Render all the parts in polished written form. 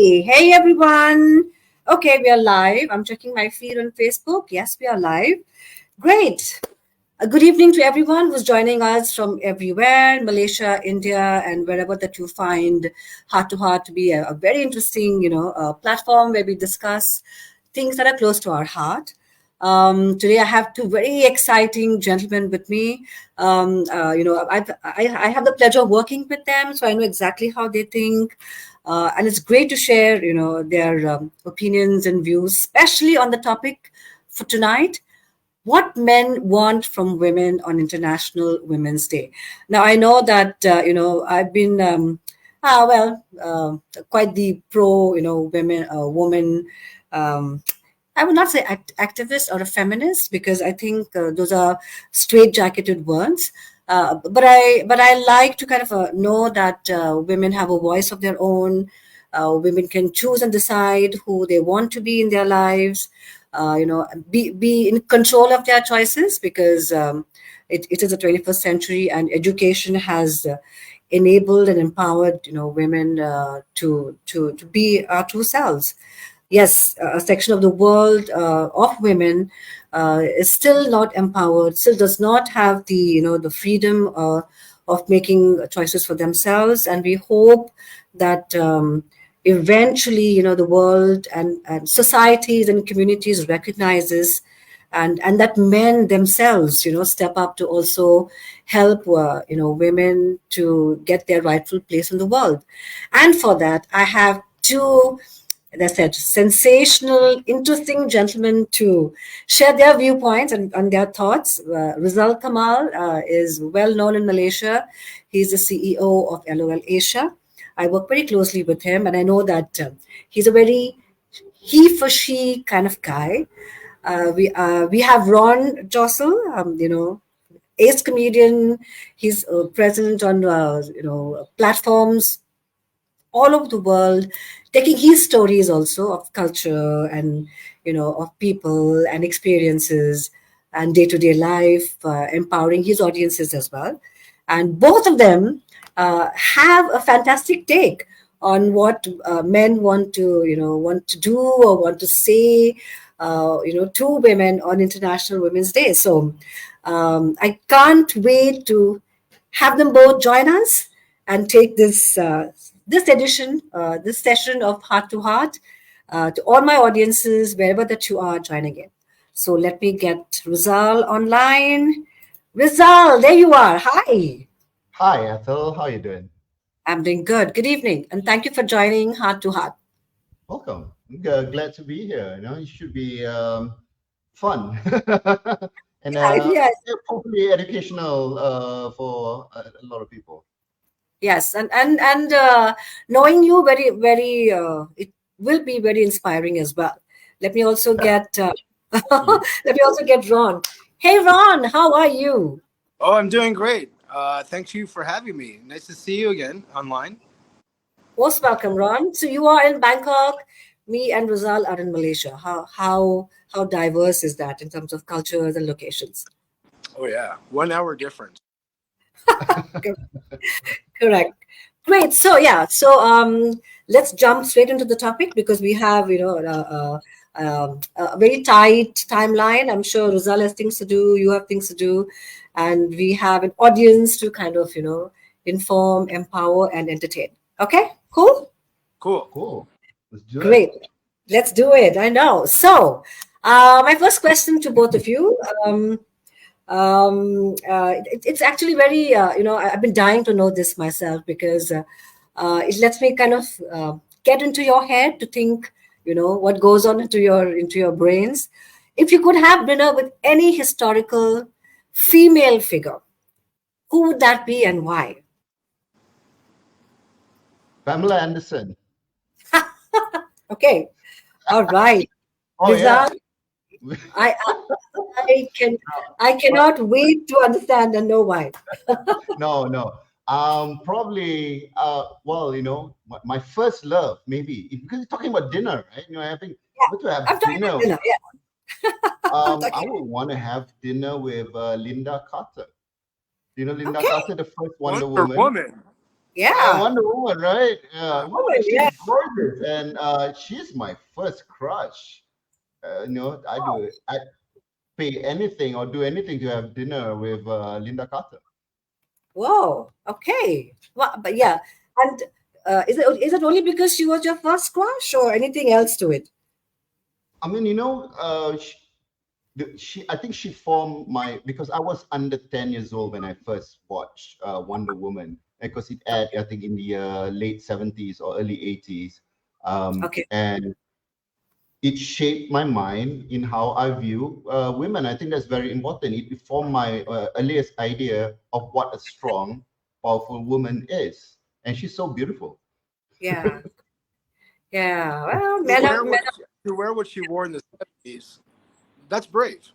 Hey everyone. Okay, we are live. I'm checking my feed on Facebook. Yes, we are live. Great. A good evening to everyone who's joining us from everywhere, Malaysia, India, and wherever that you find Heart to Heart to be a very interesting, platform where we discuss things that are close to our heart. Today I have two very exciting gentlemen with me. I have the pleasure of working with them, so I know exactly how they think. And it's great to share, their opinions and views, especially on the topic for tonight, what men want from women on International Women's Day. Now, I know that, I've been, quite the pro, woman. Um, I would not say activist or a feminist because I think those are straight-jacketed words. But I like to kind of know that women have a voice of their own. Women can choose and decide who they want to be in their lives. Be in control of their choices because it is the 21st century and education has enabled and empowered women to be our true selves. Yes, a section of the world of women is still not empowered, still does not have the freedom of making choices for themselves, and we hope that eventually the world and societies and communities recognizes and that men themselves step up to also help women to get their rightful place in the world. And for that I have two, as I said, sensational, interesting gentlemen to share their viewpoints and their thoughts. RIZAL Kamal is well known in Malaysia. He's the CEO of LOL Asia. I work very closely with him, and I know that he's a very he for she kind of guy. We have Ron Josol, ace comedian. He's present on platforms all over the world, taking his stories also of culture and of people and experiences and day-to-day life, empowering his audiences as well. And both of them have a fantastic take on what men want to do or want to say to women on International Women's Day. So I can't wait to have them both join us and take this session of Heart to Heart to all my audiences, wherever that you are joining in. So let me get Rizal online. Rizal, there you are. Hi. Hi, Ethel. How you doing? I'm doing good. Good evening. And thank you for joining Heart to Heart. Welcome. Glad to be here. It should be fun and Yes. hopefully educational for a lot of people. Yes. And knowing you very, very, it will be very inspiring as well. Let me also get, let me also get Ron. Hey, Ron, how are you? Oh, I'm doing great. Thank you for having me. Nice to see you again online. Most welcome, Ron. So you are in Bangkok. Me and Rizal are in Malaysia. How diverse is that in terms of cultures and locations? Oh yeah, 1 hour difference. Correct. Great. So yeah. So let's jump straight into the topic because we have a very tight timeline. I'm sure Rizal has things to do. You have things to do, and we have an audience to kind of inform, empower, and entertain. Okay. Cool. Cool. Cool. Let's do it. Great. Let's do it. I know. So, my first question to both of you. It's actually very, I've been dying to know this myself because it lets me kind of get into your head to think, what goes on into your brains. If you could have dinner with any historical female figure, who would that be and why? Pamela Anderson. Okay. All right. Oh yeah. Rizal, I, I can I But cannot wait to understand and know why. no. Probably. Well, my first love, maybe because you're talking about dinner, right? Having Yeah, to have I'm talking about dinner. dinner. Yeah, I'm I talking. would want to have dinner with Linda Carter. Linda Okay, Carter, the first Wonder Wonder Woman. Woman. Yeah. Wonder Woman, right? Oh, She's yeah. gorgeous, and she's my first crush. I pay anything or do anything to have dinner with Linda Carter. Whoa. Okay. Well, but yeah. And is it only because she was your first crush or anything else to it? I mean, I think she formed my because I was under 10 years old when I first watched Wonder Woman because it aired I think in the late 70s or early 80s, Okay. and it shaped my mind in how I view women. I think that's very important. It formed my earliest idea of what a strong, powerful woman is, and she's so beautiful. Yeah. Yeah. Well, To men are wear men what to wear what she wore in the 70s. That's brave.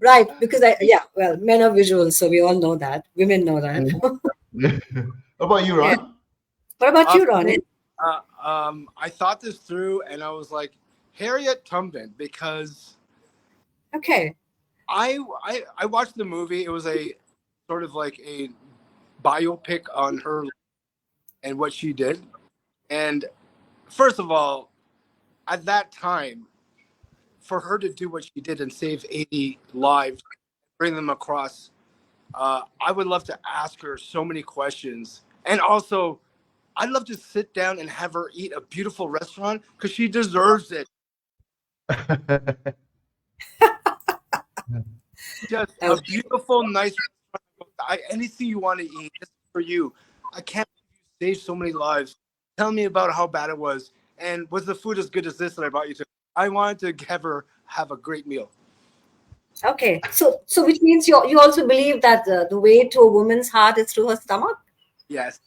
right, because well, men are visual, so we all know that. Women know that. What about you, Yeah. Ron? What about you, For Ronnie? me, I thought this through, and I was like Harriet Tubman because Okay. I watched the movie. It was a sort of like a biopic on her and what she did. And first of all, at that time, for her to do what she did and save 80 lives, bring them across, I would love to ask her so many questions. And also, I'd love to sit down and have her eat a beautiful restaurant because she deserves it. Just a Okay. beautiful, nice restaurant. Anything you want to eat, this is for you. I can't believe you saved so many lives. Tell me about how bad it was. And was the food as good as this that I brought you to? I wanted to have her have a great meal. Okay. So which means you also believe that the way to a woman's heart is through her stomach? Yes.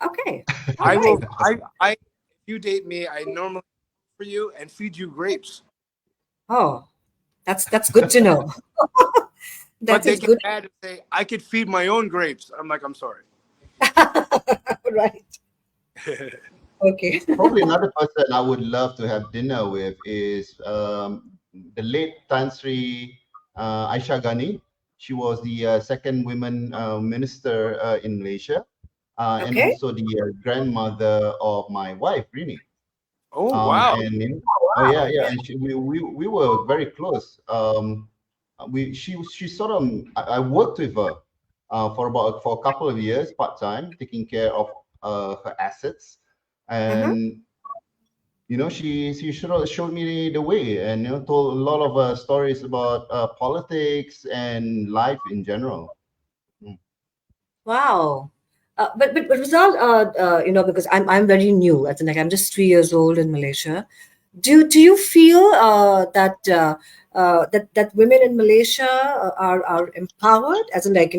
Okay. All I right. will if you date me, I normally cook for you and feed you grapes. Oh, that's good to know. But That they is get good. mad and say, I could feed my own grapes. I'm like, I'm sorry. Right. Okay. Probably another person I would love to have dinner with is the late Tan Sri Aisha Ghani. She was the second women minister in Malaysia, and Okay. also the grandmother of my wife, Rini. Oh wow. Oh yeah, Wow. yeah, and we were very close. We she sort of I worked with her for a couple of years part time, taking care of her assets, Mm-hmm. and she showed me the way, and told a lot of stories about politics and life in general. Mm. Wow. But Rizal, because I'm very new. I think like I'm just 3 years old in Malaysia. Do you feel that women in Malaysia are empowered? As in like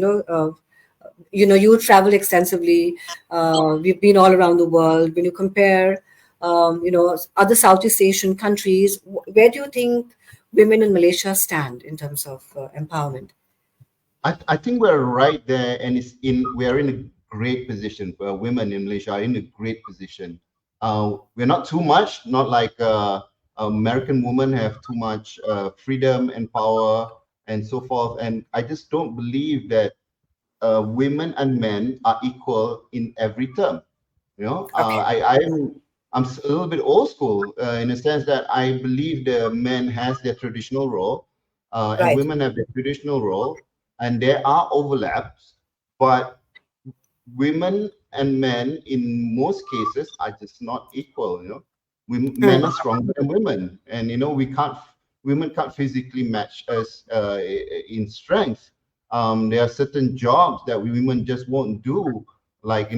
you travel extensively. We've been all around the world. When you compare, other Southeast Asian countries, where do you think women in Malaysia stand in terms of empowerment? I think we're right there, and we are in a great position. Women in Malaysia are in a great position. We're not too much, not like American women have too much freedom and power and so forth. And I just don't believe that women and men are equal in every term. Okay. I'm a little bit old school in a sense that I believe the men has their traditional role, and Right. women have their traditional role, and there are overlaps, but women and men in most cases are just not equal. Men are stronger than women, and women can't physically match us in strength. There are certain jobs that women just won't do, like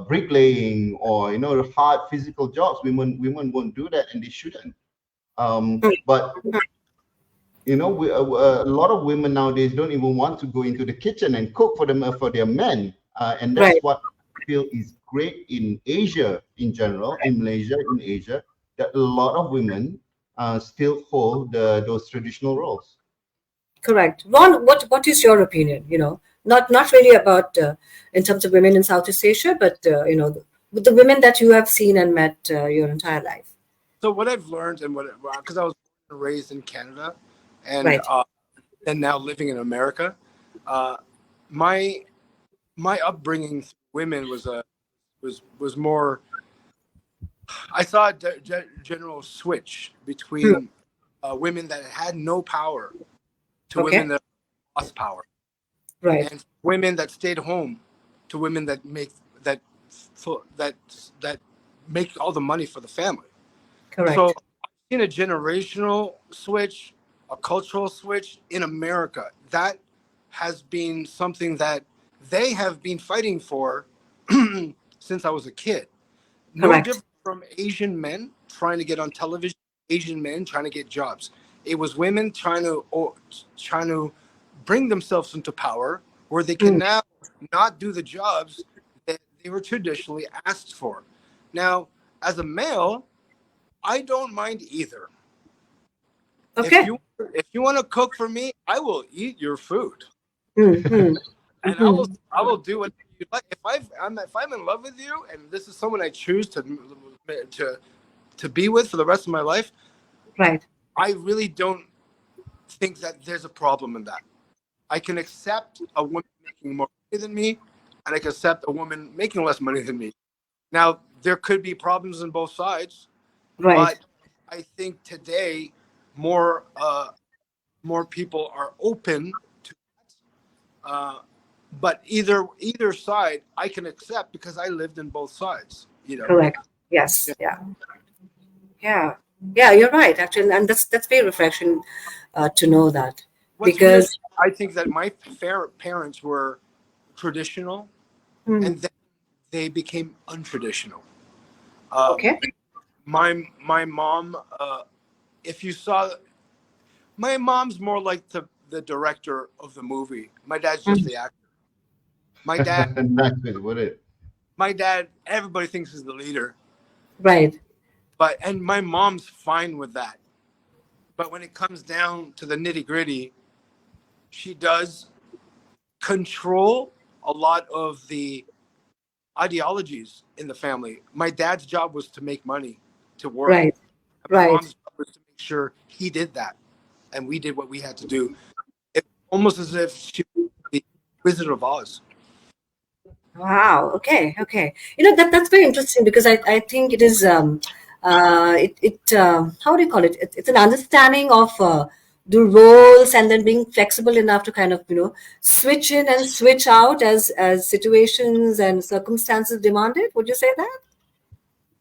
bricklaying or hard physical jobs. Women won't do that, and they shouldn't. But a lot of women nowadays don't even want to go into the kitchen and cook for their men, and that's Right. what I feel is great in Asia in general, in Malaysia, in Asia, that a lot of women still hold those traditional roles. Correct. Ron, what is your opinion? Not really about in terms of women in Southeast Asia, but with the women that you have seen and met your entire life. So what I've learned and because I was born and raised in Canada and Right. and now living in America, uh, my upbringing with women was more. I saw a general switch Hmm. between women that had no power to women Okay. that lost power, Right. and women that stayed home to women that that that that make all the money for the family. So Correct. I've seen a generational switch, a cultural switch in America. That has been something that they have been fighting for since I was a kid. No Correct. different from Asian men trying to get on television, Asian men trying to get jobs. It was women trying to bring themselves into power where they can Hmm. now not do the jobs that they were traditionally asked for. Now, as a male, I don't mind either. If Okay. you want to cook for me, I will eat your food, Hmm. Hmm. and Hmm. I will do what you like. If I'm in love with you, and this is someone I choose to to be with for the rest of my life, Right. I really don't think that there's a problem in that. I can accept a woman making more money than me, and I can accept a woman making less money than me. Now, there could be problems on both sides, Right. but I think today more more people are open to that. But either side I can accept because I lived in both sides. You know. Correct. Yes. Yeah. Yeah. Yeah. You're right. Actually, and that's very refreshing to know that What's weird, because. I think that my parents were traditional, Hmm. and then they became untraditional. Um, Okay. my mom, if you saw, my mom's more like the director of the movie. My dad's just Hmm. the actor. My dad, That's it, would it? everybody thinks is the leader, Right. and my mom's fine with that. But when it comes down to the nitty gritty, she does control a lot of the ideologies in the family. My dad's job was to make money, to work. Right. And my Right. mom's job was to make sure he did that, and we did what we had to do. It's almost as if she was the Wizard of Oz. Wow. Okay. Okay. That's very interesting because I think it is how do you call it? It's an understanding of the roles and then being flexible enough to kind of switch in and switch out as situations and circumstances demand it. Would you say that?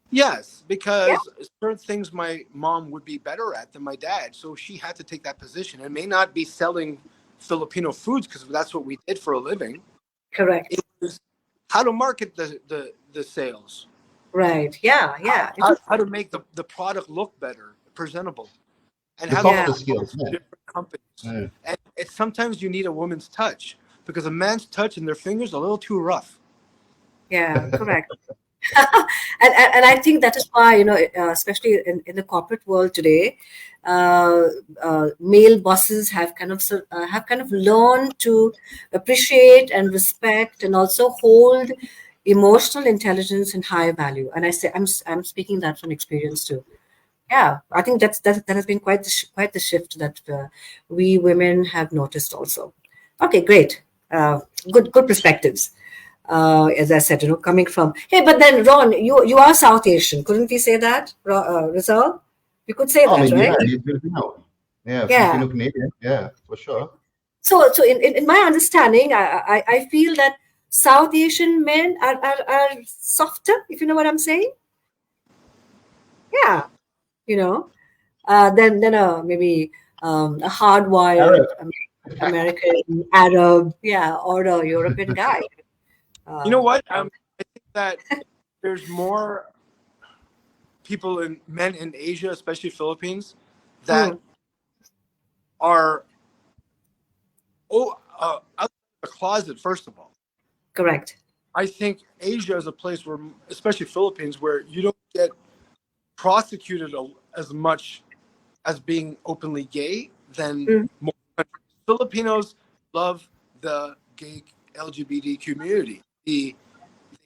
Yes, Yeah. because certain things my mom would be better at than my dad, so she had to take that position. It may not be selling Filipino foods because that's what we did for a living. It Correct. was how to market the sales, Right. Yeah. Yeah. how to Interesting. make the product look better, presentable, and The how to Yeah. softer approach skills, yeah. different companies. Yeah. And sometimes you need a woman's touch because a man's touch and their fingers are a little too rough. Yeah. Correct. And I think that is why especially in the corporate world today, uh, male bosses have kind of learned to appreciate and respect and also hold emotional intelligence in high value. And I'm speaking that from experience too. Yeah, I think that has been quite the shift that we women have noticed also. Okay, great. Good perspectives. As I said, coming from. Hey, but then Ron, you are South Asian. Couldn't we say that, Rizal? We could say I that, mean, yeah, right? he's Filipino. Yeah, Yeah. Filipino Canadian. Yeah, for sure. So in my understanding, I feel that South Asian men are softer, if you know what I'm saying. Yeah, you know. Than maybe a hardwired Arab. American Arab, yeah, or a European guy. You know Uh, what? I think that there's more people in men in Asia, especially Philippines, that hmm, are out of the closet. First of all, correct. I think Asia is a place where, especially Philippines, where you don't get prosecuted as much as being openly gay than Mm, more countries. Filipinos love the gay LGBT community. The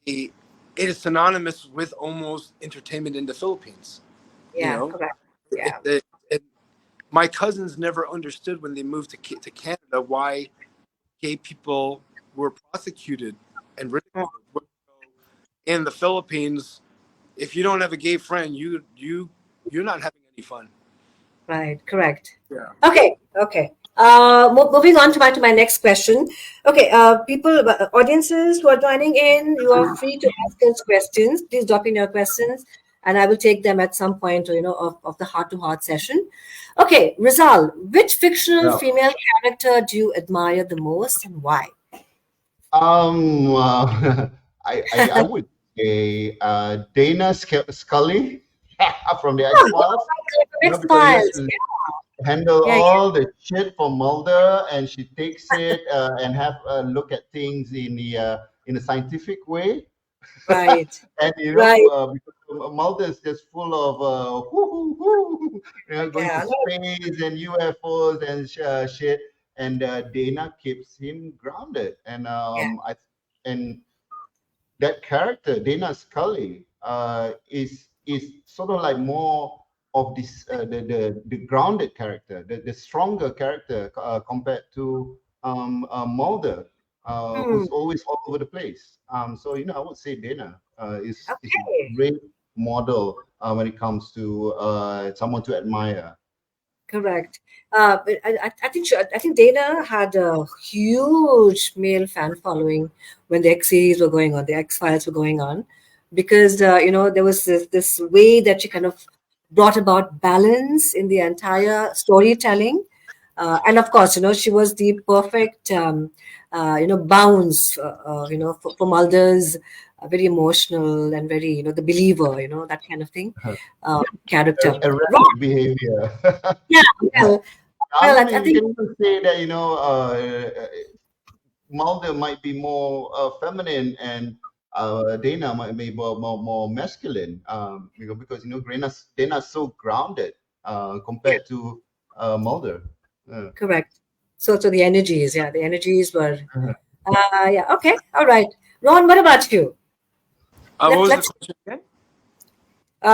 it is synonymous with almost entertainment in the Philippines. You yeah, know, correct. it, Yeah. it, it, my cousins never understood when they moved to Canada why gay people were prosecuted and ridiculed. In the Philippines, if you don't have a gay friend, you're not having any fun. Right. Correct. Yeah. Okay. Okay. Moving on to my next question. Okay. People, audiences who are joining in, you are free to ask us questions. Please drop in your questions, and I will take them at some point, of the heart to heart session. Okay, Rizal, which fictional Yeah. female character do you admire the most, and why? I would say Dana Scully from the X Oh, oh Files. my God, the Because X-Files. she handle Yeah, yeah, all the shit from Mulder, and she takes it and have a look at things in a scientific way. right, And right. because Mulder is just full of going to Yeah, space and UFOs and shit, and Dana keeps him grounded. And yeah, and that character, Dana Scully, is sort of like more of this the grounded character, the stronger character compared to Mulder, hmm, who's always all over the place. So I would say Dana is a okay. great model when it comes to someone to admire. Correct. But I think Dana had a huge male fan following when the X series were going on, the X Files were going on, because there was this way that she kind of brought about balance in the entire storytelling, and of course, she was the perfect bounce, for Mulder's very emotional and very the believer, that kind of thing, character. Right. Erratic behavior. Yeah, well, I well, I mean, you think can even say that Mulder might be more feminine, and Dana might be more masculine. Because Dana's so grounded yeah, compared to Mulder. Yeah. correct. So the energies, yeah, the energies were, Uh-huh. yeah, okay, all right. Ron, what about you? What was the Let's. question again?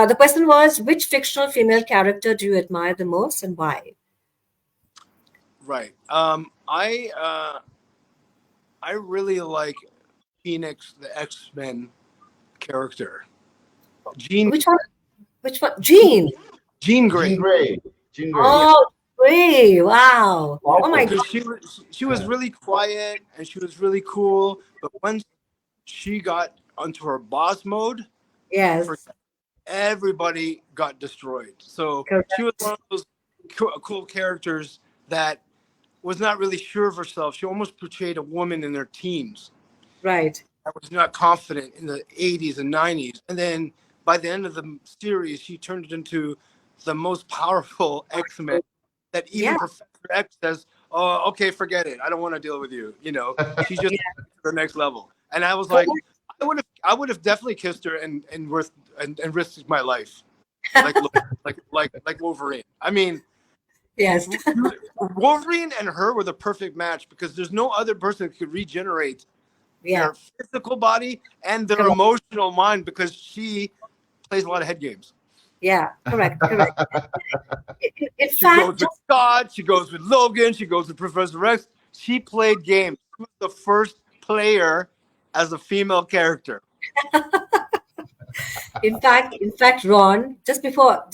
The question was, which fictional female character do you admire the most, and why? Right. I really like Phoenix, the X-Men character. Jean Which one? Which one? Jean. Jean Jean Grey. Grey. Jean Grey. Yeah. Oh, great! Wow. Oh my Powerful. God. Because she was really quiet and she was really cool, but once she got onto her boss mode, for Yes. everybody got destroyed. So she was one Correct. of those cool characters that was not really sure of herself. She almost portrayed a woman in their teens Right. that was not confident in the 80s and 90s. And then by the end of the series, she turned it into the most powerful X-Men that even Yeah. Professor X says, "Oh, okay, forget it. I don't want to deal with you." She just Yeah. went to the next level. And I was like, Correct. I would have definitely kissed her and risked my life, like like Wolverine. I mean, Yes. Wolverine and her were the perfect match because there's no other person that could regenerate Yeah. their physical body and their Correct. emotional mind because she plays a lot of head games. Yeah. Correct. Correct. In She goes fact, with Scott, she goes with Logan, she goes with Professor X. She played games. She was the first player as a female character. in fact, Ron, just before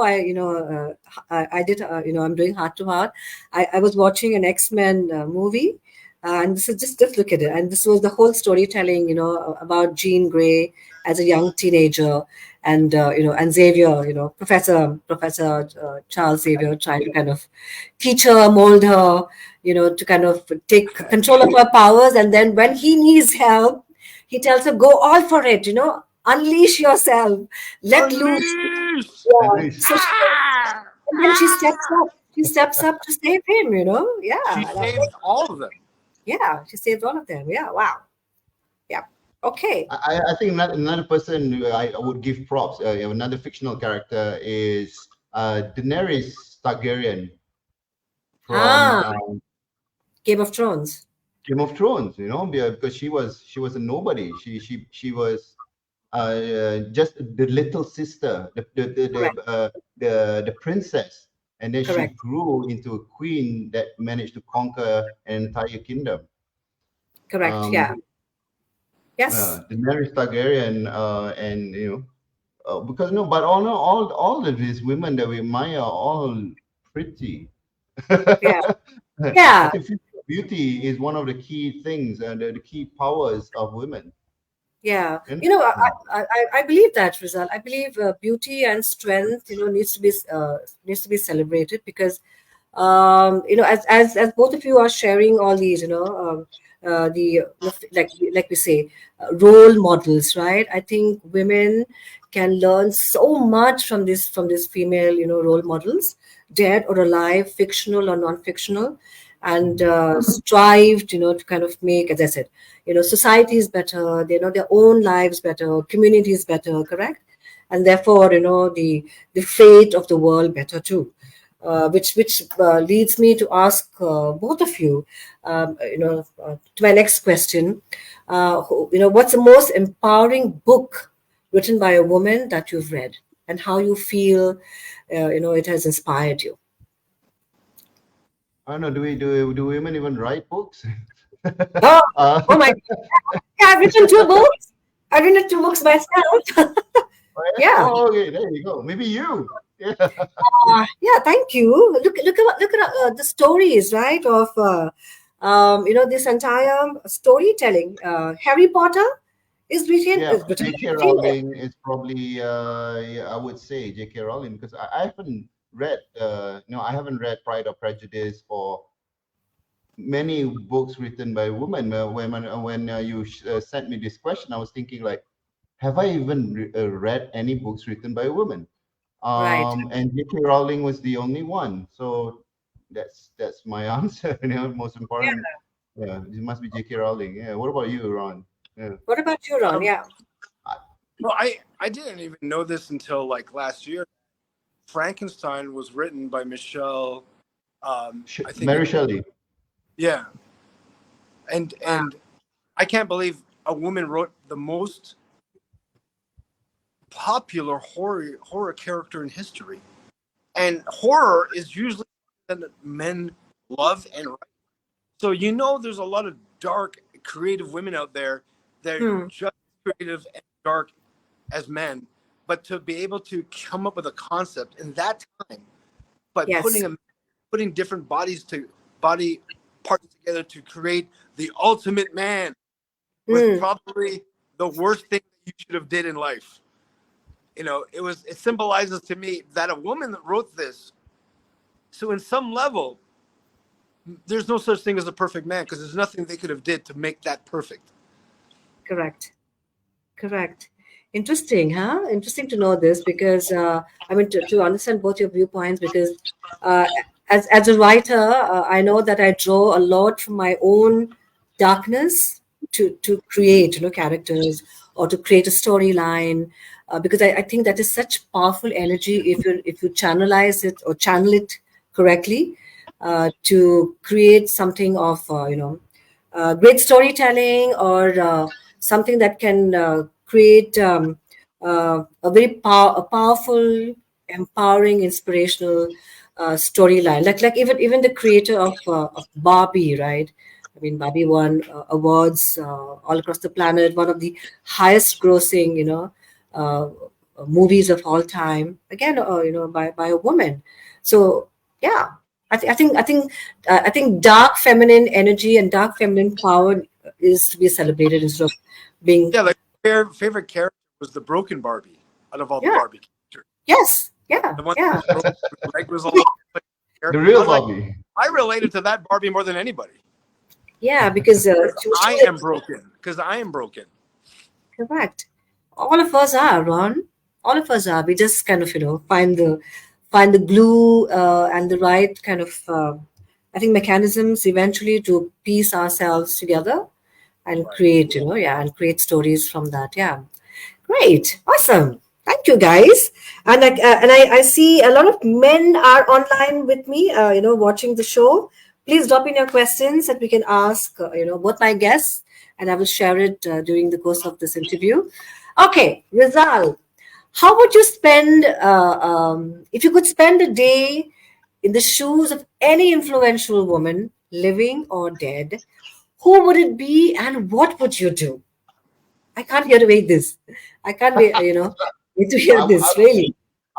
I did, I'm doing heart to heart. I was watching an X-Men movie, and this is just look at it. And this was the whole storytelling, about Jean Grey as a young teenager, and and Xavier, Professor Charles Xavier, trying to kind of teach her, mold her, to kind of take control of her powers. And then when he needs help, he tells her, "Go all for it, unleash yourself, let loose." Unleash! At Yeah. least. So Ah! and then she steps up. She steps up to save him. She Yeah. saved all of them. Yeah. She saved all of them. Yeah. Wow. Yeah. Okay. I think another person who I would give props. Another fictional character is Daenerys Targaryen from Ah, Game of Thrones. Game of Thrones. Because she was a nobody. She was just the little sister, Correct. the princess, and then she Correct. grew into a queen that managed to conquer an entire kingdom. Correct. Yeah. Yes. Daenerys Targaryen, and because no, but all of these women that we admire are all pretty. Yeah. I Yeah. think physical beauty is one of the key things and the key powers of women. Yeah, And I believe that, Rizal. I believe beauty and strength, needs to be celebrated because, as both of you are sharing all these, like we say, role models, right? I think women can learn so much from these female, role models, dead or alive, fictional or non-fictional, and strived, to kind of make, as I said, society is better, their own lives better, communities better, correct? And therefore, the fate of the world better too. Which leads me to ask both of you, to my next question. What's the most empowering book written by a woman that you've read, and how you feel, it has inspired you? I don't know. Do women even write books? Oh, uh, oh my! Yeah, I've written two books. I've written two books myself. Yeah. oh, okay, there you go. Maybe you. Yeah. Yeah, thank you. Look at the stories, right? Of this entire storytelling. Harry Potter Yeah, is written by J.K. a female. Rowling is probably, yeah, I would say J.K. Rowling because I haven't read, no, I haven't read Pride or Prejudice or many books written by women. When you sent me this question, I was thinking like, have I even read any books written by women? Right. And J.K. Rowling was the only one. So that's my answer. Most Yeah. important. Yeah, it must be J.K. Rowling. Yeah. What about you, Ron? Yeah. What about you, Ron? Um, Yeah. well, I didn't even know this until like last year. Frankenstein was written by Michelle. I think Mary it, Shelley. yeah, and Wow. and I can't believe a woman wrote the most popular horror character in history. And horror is usually something that men love and write. So there's a lot of dark, creative women out there that are Hmm. just as creative and dark as men, but to be able to come up with a concept in that time by Yes. putting different body parts together to create the ultimate man was Hmm. probably the worst thing that you should have did in life. It symbolizes to me that a woman that wrote this. So in some level, there's no such thing as a perfect man because there's nothing they could have did to make that perfect. Correct. Correct. Interesting, huh? Interesting to know this because to understand both your viewpoints because uh, as a writer, I know that I draw a lot from my own darkness to create characters or to create a storyline because I think that is such powerful energy if you channelize it or channel it correctly to create something of great storytelling or something that can create a very a powerful, empowering, inspirational storyline. Like even the creator of Barbie, right? I mean, Barbie won awards all across the planet. One of the highest grossing, uh, movies of all time. Again, by a woman. So yeah, I think dark feminine energy and dark feminine power is to be celebrated instead of being. Yeah, like favorite character was the broken Barbie out of all the Yeah. Barbie characters. Yes. Yeah. The one that Yeah. was broken, her leg was all over the The place. I real was like, Bobby. I related to that Barbie more than anybody. Yeah. Because she was I truly am broken. Because I am broken. correct. All of us are, Ron. All of us are. We just kind of find the glue and the right kind of I think mechanisms eventually to piece ourselves together and Right. create and create stories from that. Yeah. Great. Awesome. Thank you, guys. And I see a lot of men are online with me, watching the show. Please drop in your questions that we can ask, both my guests, and I will share it during the course of this interview. Okay, Rizal, how would you spend, if you could spend a day in the shoes of any influential woman, living or dead, who would it be and what would you do? I can't hear to wait this. I can't wait, wait to hear I this, really.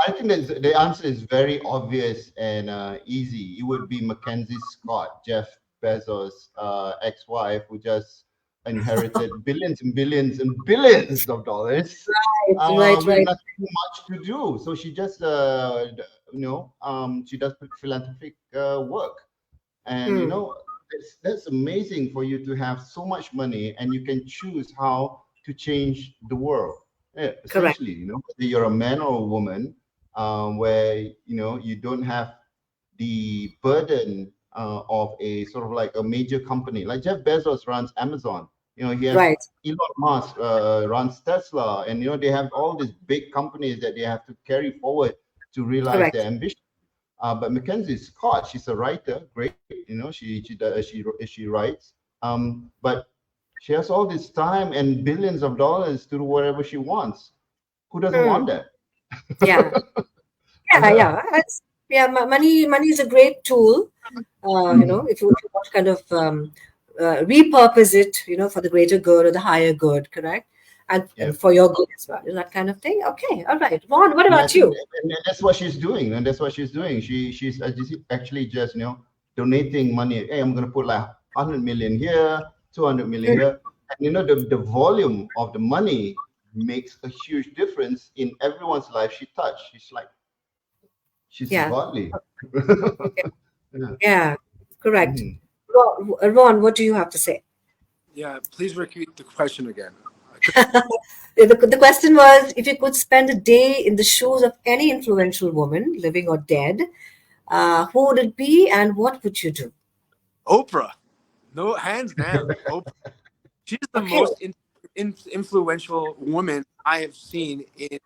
I think that the answer is very obvious and easy. It would be Mackenzie Scott, Jeff Bezos' ex-wife, who just inherited billions and billions and billions of dollars Right, right, with right. nothing much to do. So she just, she does philanthropic work. And Hmm. that's amazing for you to have so much money and you can choose how to change the world. Yeah, Correct. essentially, whether you're a man or a woman, where you don't have the burden of a sort of like a major company. Like Jeff Bezos runs Amazon. He has Right. Elon Musk runs Tesla, and they have all these big companies that they have to carry forward to realize their Correct. ambition. But Mackenzie Scott, she's a writer, great. She writes. But she has all this time and billions of dollars to do whatever she wants. Who doesn't Hmm. want that? Yeah. Yeah, Yeah. yeah. Yeah, money is a great tool. Mhm. If you want to kind of repurpose it, for the greater good or the higher good, correct? And Yeah. for your good as well, that kind of thing. Okay, all right. Ron, what And I about think you? and that's what she's doing, and that's what she's doing. She's actually just donating money. Hey, I'm gonna put like 100 million here, 200 million Mm, here, and the volume of the money makes a huge difference in everyone's life she touched. She's yeah, godly. okay. Yeah. Yeah, correct. Mhm. Ron, what do you have to say? Yeah, please repeat the question again. The question was, if you could spend a day in the shoes of any influential woman, living or dead, who would it be and what would you do? Oprah, no, hands down. Oprah. She's the Okay, most influential woman I have seen in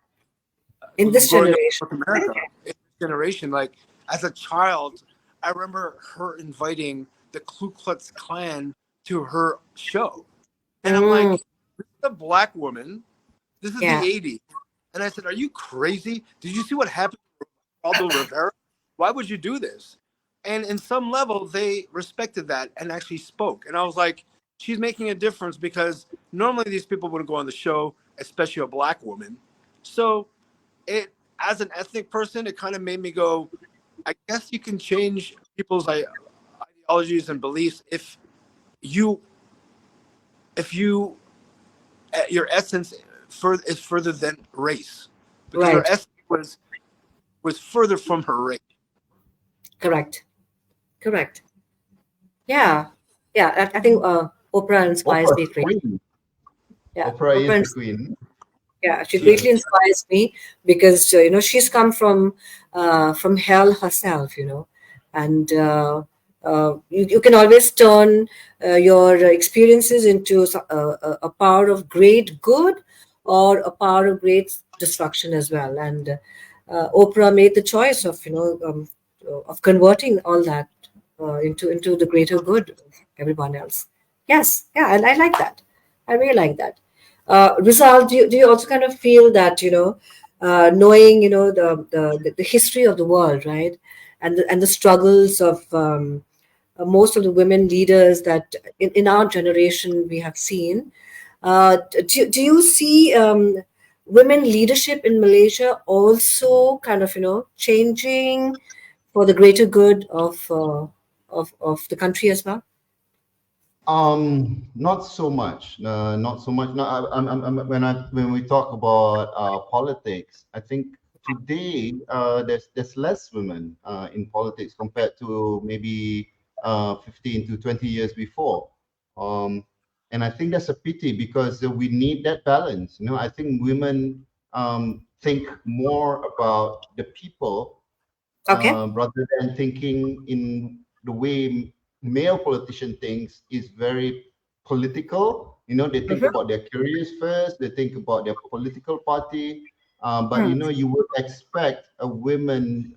in this growing up generation, in North right? America in this generation. Like as a child, I remember her inviting the Ku Klux Klan to her show, and I'm like, Mm, "This is a black woman. This is the yeah, '80s." And I said, "Are you crazy? Did you see what happened to Aldo Rivera? Why would you do this?" And in some level, they respected that and actually spoke. And I was like, "She's making a difference because normally these people wouldn't go on the show, especially a black woman." So it, as an ethnic person, it kind of made me go, I guess you can change people's ideologies and beliefs you if you your essence is further than race, because her right, essence was further from her race. correct, correct. Yeah, yeah. I think Oprah inspires Oprah's me the greatly. queen. Yeah, Oprah is Oprah, the queen. yeah, she Yeah. greatly inspires me because she's come from hell herself, and you can always turn your experiences into a power of great good or a power of great destruction as well. And Oprah made the choice of of converting all that into the greater good of everyone else. Yes, yeah, I like that. I really like that. Rizal, do you also kind of feel that, knowing, the history of the world, right? And the struggles of most of the women leaders that in our generation we have seen. Do you see women leadership in Malaysia also kind of, changing for the greater good of the country as well? Not so much. Not so much. No, when we talk about politics, I think today there's less women in politics compared to maybe 15 to 20 years before. Um, and I think that's a pity because we need that balance. I think women think more about the people Okay. rather than thinking in the way male politician thinks is very political. They think Mm-hmm. about their careers first. They think about their political party. But Hmm. you would expect a women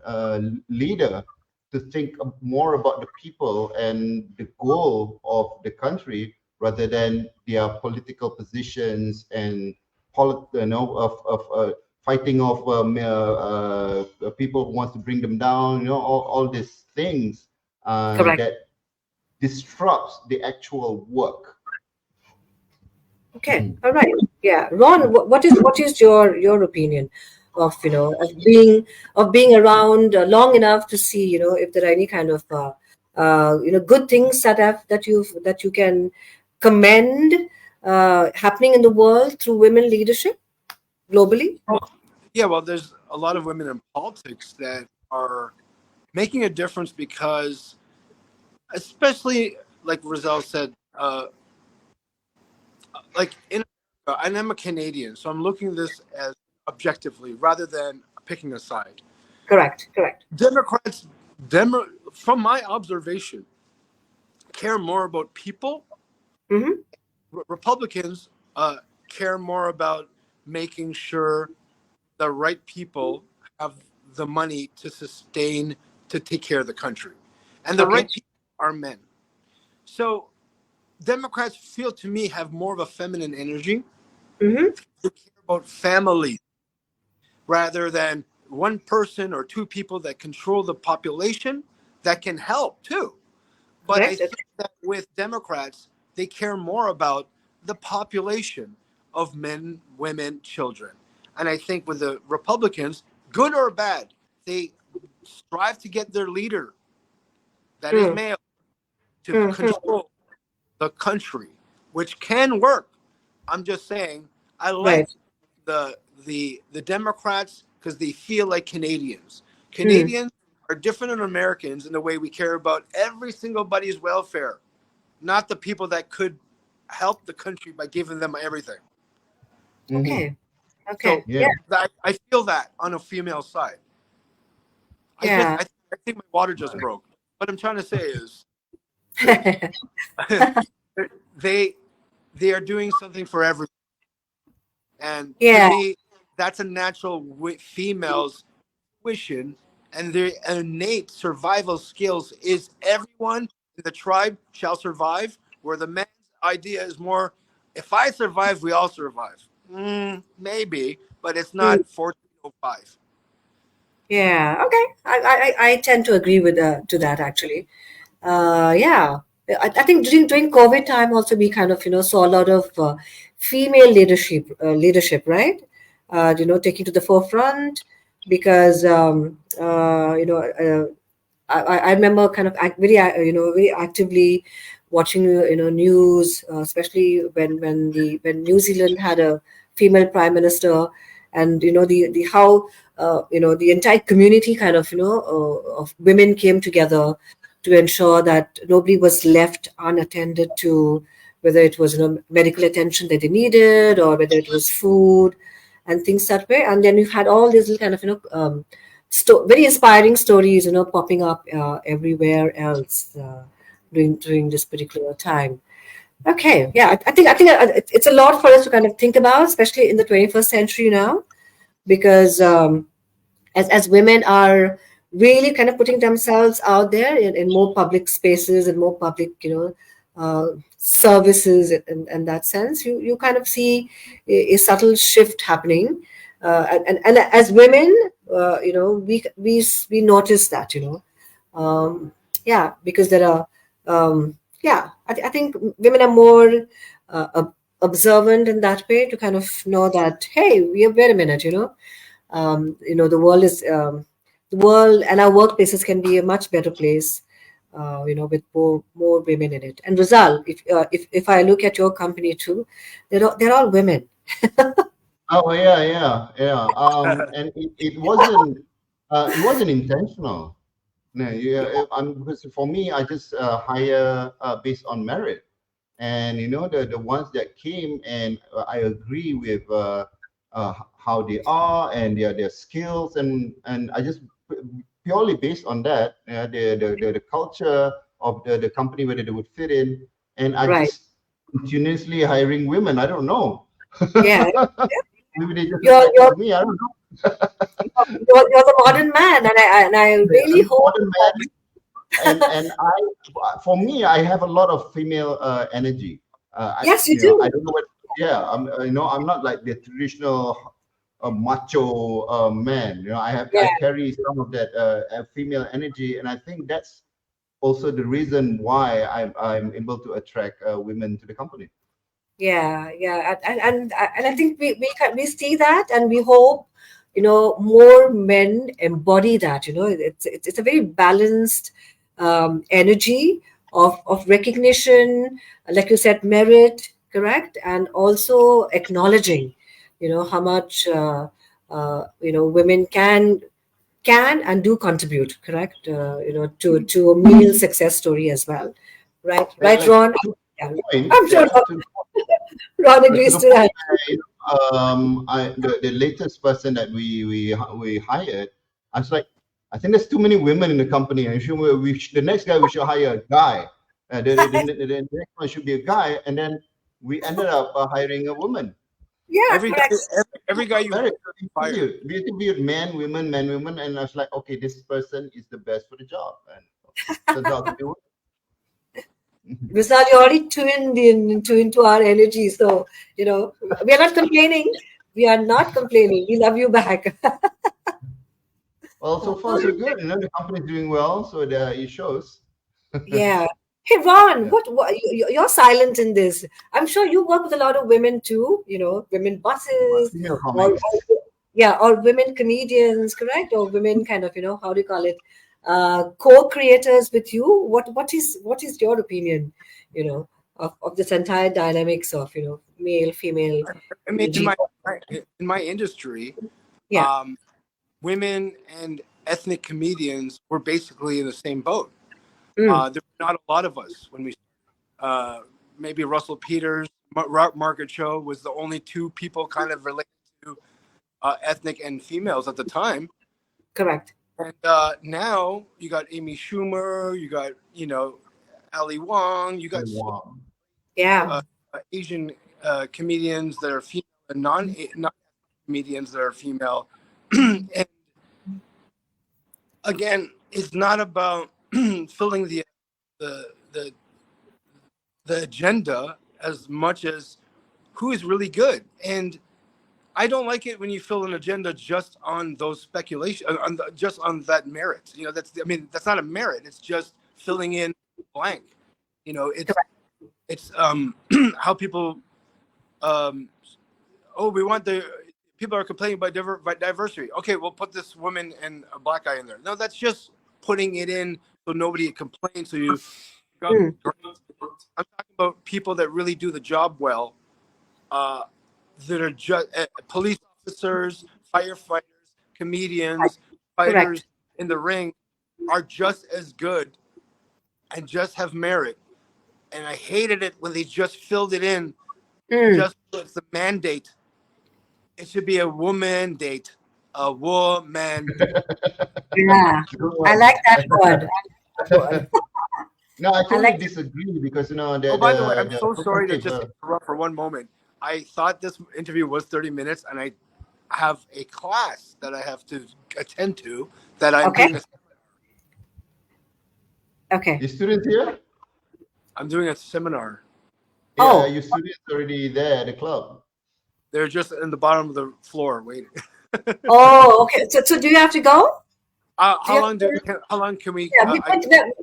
leader to think more about the people and the goal of the country rather than their political positions and of fighting off people who wants to bring them down. All these things Correct. that disrupts the actual work. Okay, all right, yeah. Ron, what is your opinion of of being around long enough to see if there are any kind of good things that you can commend happening in the world through women leadership globally? Yeah, well, there's a lot of women in politics that are making a difference because, especially like Rizal said, like in America, and I'm a Canadian, so I'm looking at this as objectively rather than picking a side. Correct, correct. Democrats, from my observation, care more about people. Mm-hmm. Republicans care more about making sure the right people have the money to sustain, to take care of the country, and the Okay. right people are men. So Democrats feel to me have more of a feminine energy. Mm-hmm. They care about family rather than one person or two people that control the population that can help too. But I Correct. think that with Democrats, they care more about the population of men, women, children. And I think with the Republicans, good or bad, they strive to get their leader that is Mm, male to mm, mm. control the country, which can work. I'm just saying I like Right. the Democrats because they feel like Canadians. Mm. Canadians are different than Americans in the way we care about every single body's welfare, not the people that could help the country by giving them everything. Mm-hmm. Okay. Okay. So Yeah. Yeah. I feel that on a female side. Yeah. I think my water just broke. What I'm trying to say is they they are doing something for everyone. And to Yeah. me, that's a natural female's intuition and their innate survival skills is everyone in the tribe shall survive, where the man's idea is more, if I survive, we all survive. Maybe, but it's Mm. not 1405. Yeah. Okay. I tend to agree with to that actually. Yeah. I think during COVID time also we kind of saw a lot of female leadership, right? Taking to the forefront because I remember kind of very actively watching news, especially when New Zealand had a female prime minister, and the how the entire community kind of of women came together to ensure that nobody was left unattended to, whether it was medical attention that they needed or whether it was food and things that way. And then we've had all these little kind of very inspiring stories popping up everywhere else during this particular time. Okay, yeah, I think it's a lot for us to kind of think about, especially in the 21st century now, because as women are really kind of putting themselves out there in more public spaces and more public services in that sense, you kind of see a subtle shift happening, and as women, we notice that yeah, because there are yeah, I think women are more observant in that way to kind of know that, hey, wait a minute, the world and our workplaces can be a much better place, with more women in it. And Rizal, if I look at your company too, they're all women. Oh yeah, yeah, yeah. And it wasn't intentional. No, yeah. Because for me, I just hire based on merit, and the ones that came, and I agree with how they are and their skills, and I just purely based on that, the culture of the company, whether they would fit in, and I Right. just continuously hiring women. I don't know. Yeah. Maybe they just You're attracted you're to me. I don't know. you're the modern man, and I really I'm hope modern that. man, and for me, I have a lot of female energy. Yes, you I do. don't know what. Yeah, I'm not like the traditional macho man. I Yeah. carry some of that female energy, and I think also the reason why I'm able to attract women to the company. Yeah, yeah, and I think we see that, and we hope, more men embody that. It's a very balanced energy of recognition, like you said, merit, correct, and also acknowledging, how much women can and do contribute, correct, to a meal success story as well, right, Yeah, right, like Ron? to Yeah, the point, I'm sure yeah, Ron to agrees the to point that. the latest person that we hired, I was like, I think there's too many women in the company, and the next guy we should hire a guy. The next one should be a guy, and then we ended up hiring a woman. Yeah, Every guy, correct. every guy you Very fire. interviewed men, women, and I was like, okay, this person is the best for the job, and turns out to be women. Vishal, you already tuned into our energy. So, we are not complaining. We are not complaining. We love you back. Well, so far so good. The company's doing well, so it shows. Yeah. Hey, Ron, Yeah. what you're silent in this. I'm sure you work with a lot of women too, women bosses, Female or comics. yeah, or women comedians, correct? Or women kind of, how do you call it? Co-creators with you. What is your opinion, of this entire dynamics of, male, female I mean, energy? in my industry, Yeah. um, women and ethnic comedians were basically in the same boat. Mm, There were not a lot of us when we uh, maybe Russell Peters, Margaret Cho was the only two people kind of related to ethnic and females at the time. correct. And now you got Amy Schumer, you got Ali Wong, you got Wow. Yeah. uh, Asian comedians that are female and non comedians that are female. And again, it's not about filling the the the agenda as much as who is really good. And I don't like it when you fill an agenda just on those speculation, just on that merit. That's not a merit. It's just filling in blank. It's Correct. it's how people. Um, oh, we want the people are complaining about diversity. Okay, we'll put this woman and a black guy in there. No, that's just putting it in so nobody complains. So you got. Mm, I'm talking about people that really do the job well. Uh, that are just police officers, firefighters, comedians, correct. fighters in the ring are just as good and just have merit. And I hated it when they just filled it in Mm, just as the mandate. It should be a woman date. A woman date. yeah. Good I one. like that word. Word. No, I I totally like disagree because Oh, by the way, I'm the so sorry to perspective. just interrupt for one moment. I thought this interview was 30 minutes, and I have a class that I have to attend to that I'm okay. doing a Okay. Your students here? I'm doing a seminar. Yeah, Oh, your students already there at the club. They're just in the bottom of the floor waiting. oh, okay. So do you have to go? Do you have to go? How long can we? Yeah,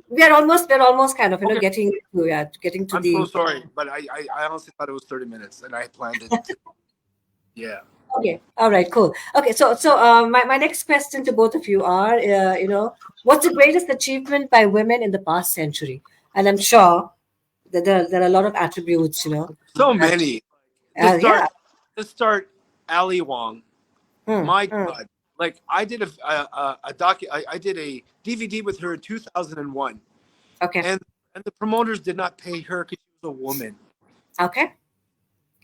we are almost kind of, Okay, getting to I'm so the. sorry, but I honestly thought it was 30 minutes, and I planned it. Yeah. Okay. All right. Cool. Okay. So my next question to both of you are, what's the greatest achievement by women in the past century? And I'm sure that there are a lot of attributes, So that, many. yeah. To start, Ali Wong. Hmm, My hmm. God, like I did I did a DVD with her in 2001, Okay. and the promoters did not pay her because she was a woman. Okay.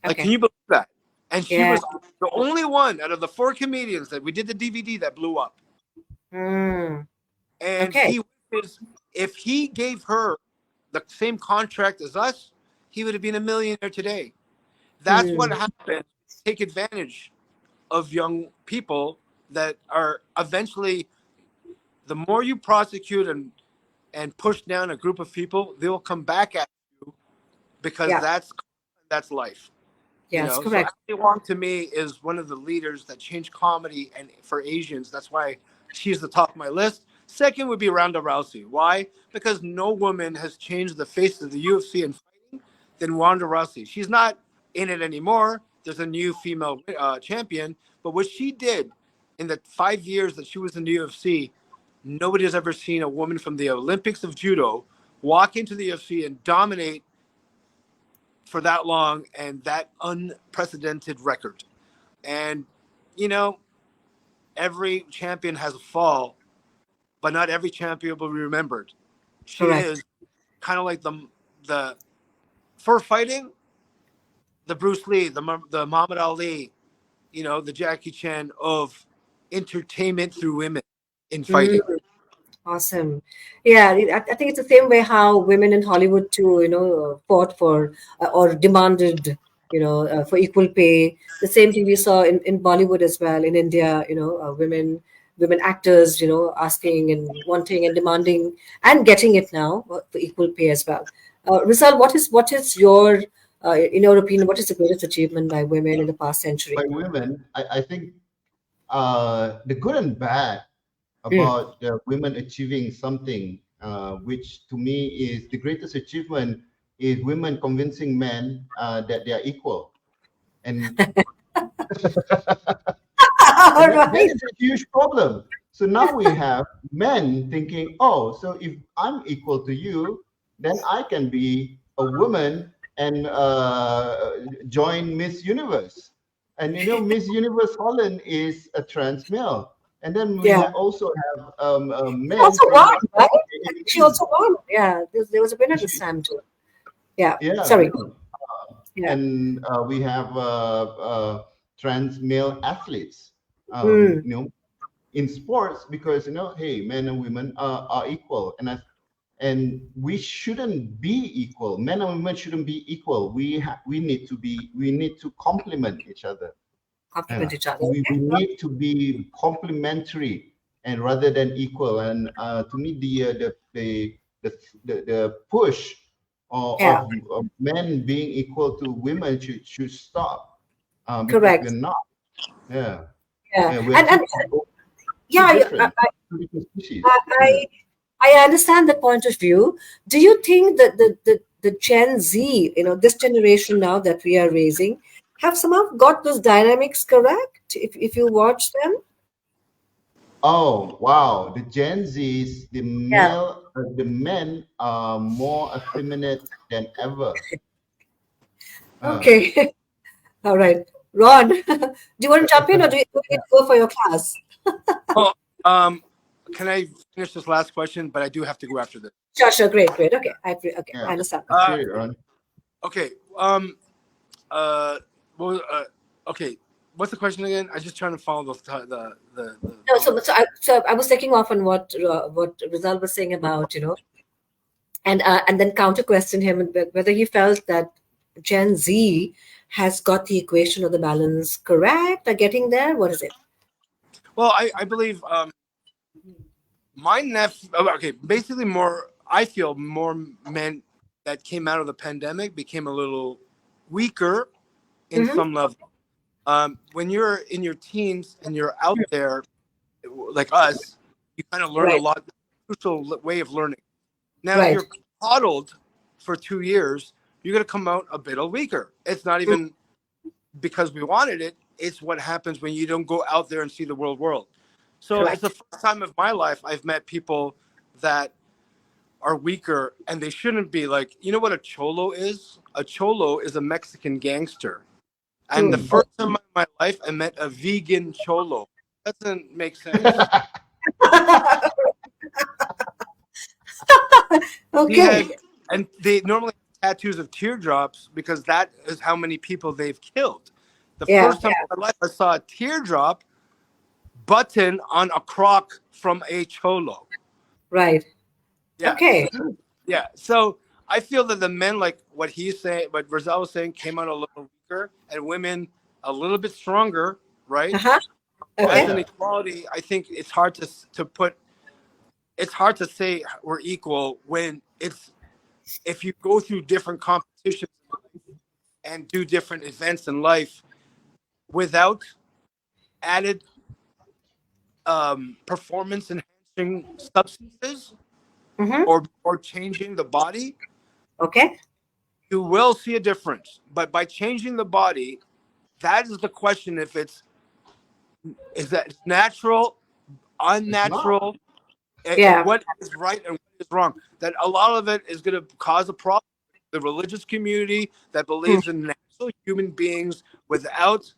Like, can Okay. you believe that? And she Yeah. was the only one out of the 4 comedians that we did the DVD that blew up. Hmm. And Okay. he was, if he gave her the same contract as us, he would have been a millionaire today. That's what Hmm. happens. Take advantage of young people that are eventually, the more you prosecute and push down a group of people, they will come back at you because Yeah. that's life. Yes. So Correct. Ali Wong to me is one of the leaders that changed comedy and for Asians. That's why she's the top of my list. Second would be Ronda Rousey. Why? Because no woman has changed the face of the UFC in fighting than Ronda Rousey. She's not in it anymore. There's a new female champion, but what she did in the 5 years that she was in the UFC, nobody has ever seen a woman from the Olympics of judo walk into the UFC and dominate for that long and that unprecedented record. And, you know, every champion has a fall, but not every champion will be remembered. She Correct. is kind of like the for fighting, the Bruce Lee, the Muhammad Ali, you know, the Jackie Chan of entertainment through women in Mm, fighting. awesome. Yeah, I think it's the same way how women in Hollywood too, fought for or demanded, for equal pay. The same thing we saw in Bollywood as well, in India, women actors, asking and wanting and demanding and getting it now for equal pay as well. Rizal, what is your, in your opinion, what is the greatest achievement by women in the past By century? women, I think the good and bad Mm. about women achieving something, which to me is the greatest achievement, is women convincing men that they are equal. And All and that right. is a huge problem. So now we have men thinking, oh, so if I'm equal to you, then I can be a woman and join Miss Universe. And Miss Universe Holland is a trans male. And then we Yeah. also have She men also saying won, that, right? oh, I think she also won. Yeah, there was a winner this she- time too. Yeah, yeah, sorry. Yeah. and we have trans male athletes. Mm, In sports, because hey, men and women are equal, and we shouldn't be equal. Men and women shouldn't be equal. We need to complement each other. complement Yeah. each other. we, Okay. we need to be complementary and rather than equal. And to me, the push Yeah, of men being equal to women should stop, because we're correct. not. Yeah, Yeah, yeah, we're and two, two yeah, different, two different species. I, Yeah. I I understand the point of view. Do you think that the Gen Z, this generation now that we are raising, have somehow got those dynamics correct? If you watch them, Oh wow, the Gen Zs, yeah. the men are more effeminate than ever. Uh, Okay. All right, Ron, do you want to jump in, or do you need to go for your class? Well, um, can I finish this last question? But I do have to go after this. Sure, sure, great, great. Okay, okay, I yeah, understand. let's Uh, hear it, Ron. okay. Uh, well, okay. What's the question again? I'm just trying to follow the No, so I was taking off on what Rizal was saying about, and then counter question him whether he felt that Gen Z has got the equation or the balance correct or getting there. What is it? Well, I believe my nephew. Okay, basically more. I feel more men that came out of the pandemic became a little weaker in Mm-hmm. some level. When you're in your teens and you're out there, like us, you kind of learn a Right, lot. Crucial way of learning. Now, if right. you're coddled for 2 years, you're going to come out a bit weaker. It's not Mm, even because we wanted it. It's what happens when you don't go out there and see the world. So it's the correct. first time of my life I've met people that are weaker, and they shouldn't be. Like, you know what a cholo is? A cholo is a Mexican gangster. And the Mm. first time in my life I met a vegan cholo. Doesn't make sense. He Okay. had, and they normally have tattoos of teardrops because that is how many people they've killed. The Yeah, first time yeah. in my life I saw a teardrop button on a croc from a cholo. Right. Yeah, Okay. yeah. So I feel that the men, like what he's saying, what Rizal was saying, came out a little weaker, and women a little bit stronger, right? Uh-huh. As Okay. an Yeah. equality, I think it's hard to put. It's hard to say we're equal when it's if you go through different competitions and do different events in life without added performance enhancement switching substances Mm-hmm. or changing the body, Okay. you will see a difference. But by changing the body, that is the question. If is that natural, It's not. unnatural, Yeah. what is right and what is wrong? That a lot of it is going to cause a problem. The religious community that Hmm. believes in natural human beings without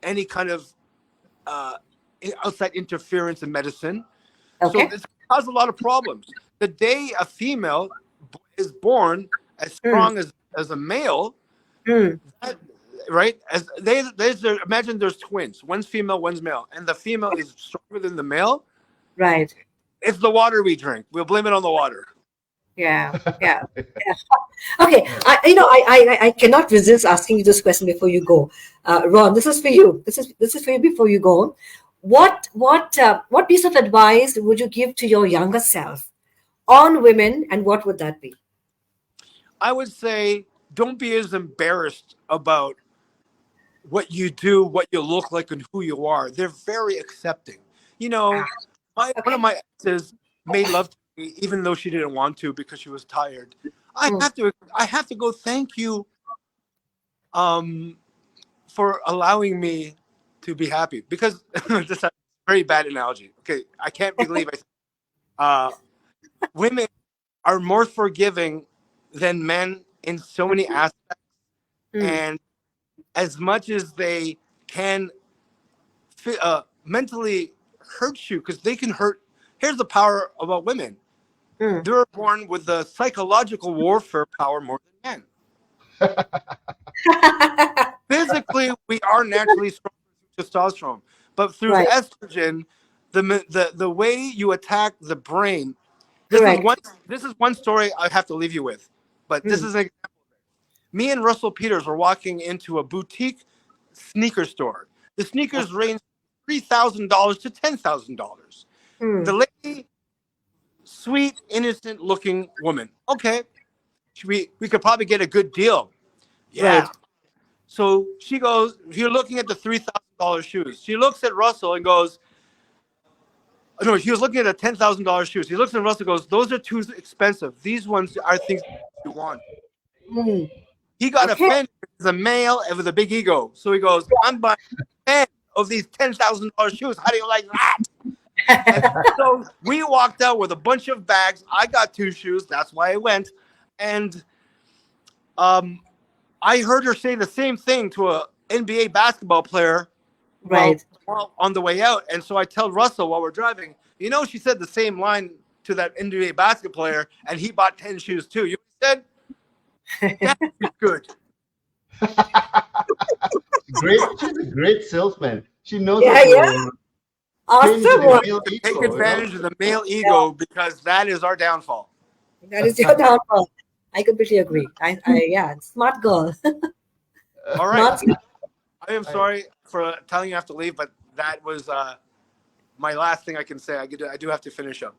any kind of uh, outside interference in medicine. So Okay. this causes a lot of problems. The day a female is born as Hmm. strong as a male, Hmm. that, right? As imagine there's twins. One's female, one's male, and the female is stronger than the male. Right. It's the water we drink. We'll blame it on the water. Yeah. Yeah. Yeah. Okay. I cannot resist asking you this question before you go. Ron, this is for you. This is for you before you go. What piece of advice would you give to your younger self on women, and what would that be? I would say don't be as embarrassed about what you do, what you look like, and who you are. They're very accepting. You Ah, know, one of okay. my exes made love to me even though she didn't want to because she was tired. Hmm. I have to go thank you um, for allowing me to be happy because this is a very bad analogy. Okay, I can't believe uh, women are more forgiving than men in so many aspects, Hmm. and as much as they can mentally hurt you because they can hurt. Here's the power about women: Hmm. they're born with the psychological warfare power more than men. Physically, we are naturally strong through testosterone, but through Right. estrogen, the way you attack the brain. This is one. Correct. This is one story I have to leave you with, but this Hmm. is an. Me and Russell Peters were walking into a boutique sneaker store. The sneakers range $3,000 to $10,000. Hmm. The lady, sweet, innocent looking woman. Okay, we could probably get a good deal. Yeah. Right. So she goes, you're looking at the $3,000 shoes. She looks at Russell and goes, no, she was looking at the $10,000 shoes. He looks at Russell and goes, those are too expensive. These ones are things you want. Hmm. He got Okay. offended as a male and with a big ego. So he goes, I'm buying 10 of these $10,000 shoes. How do you like that? And so we walked out with a bunch of bags. I got 2 shoes. That's why I went. And um, I heard her say the same thing to a NBA basketball player Right. while on the way out. And so I tell Russell while we're driving, she said the same line to that NBA basketball player, and he bought 10 shoes too. You said, that is good. She's a great salesman. She knows how Yeah. Yeah. to play into Awesome the one. male Take ego, advantage of the male Yeah. ego because that is our downfall. That is your downfall. I completely agree. Yeah, smart girl. All right. Smart. I am Right. sorry for telling you I have to leave, but that was my last thing I can say. I do have to finish up.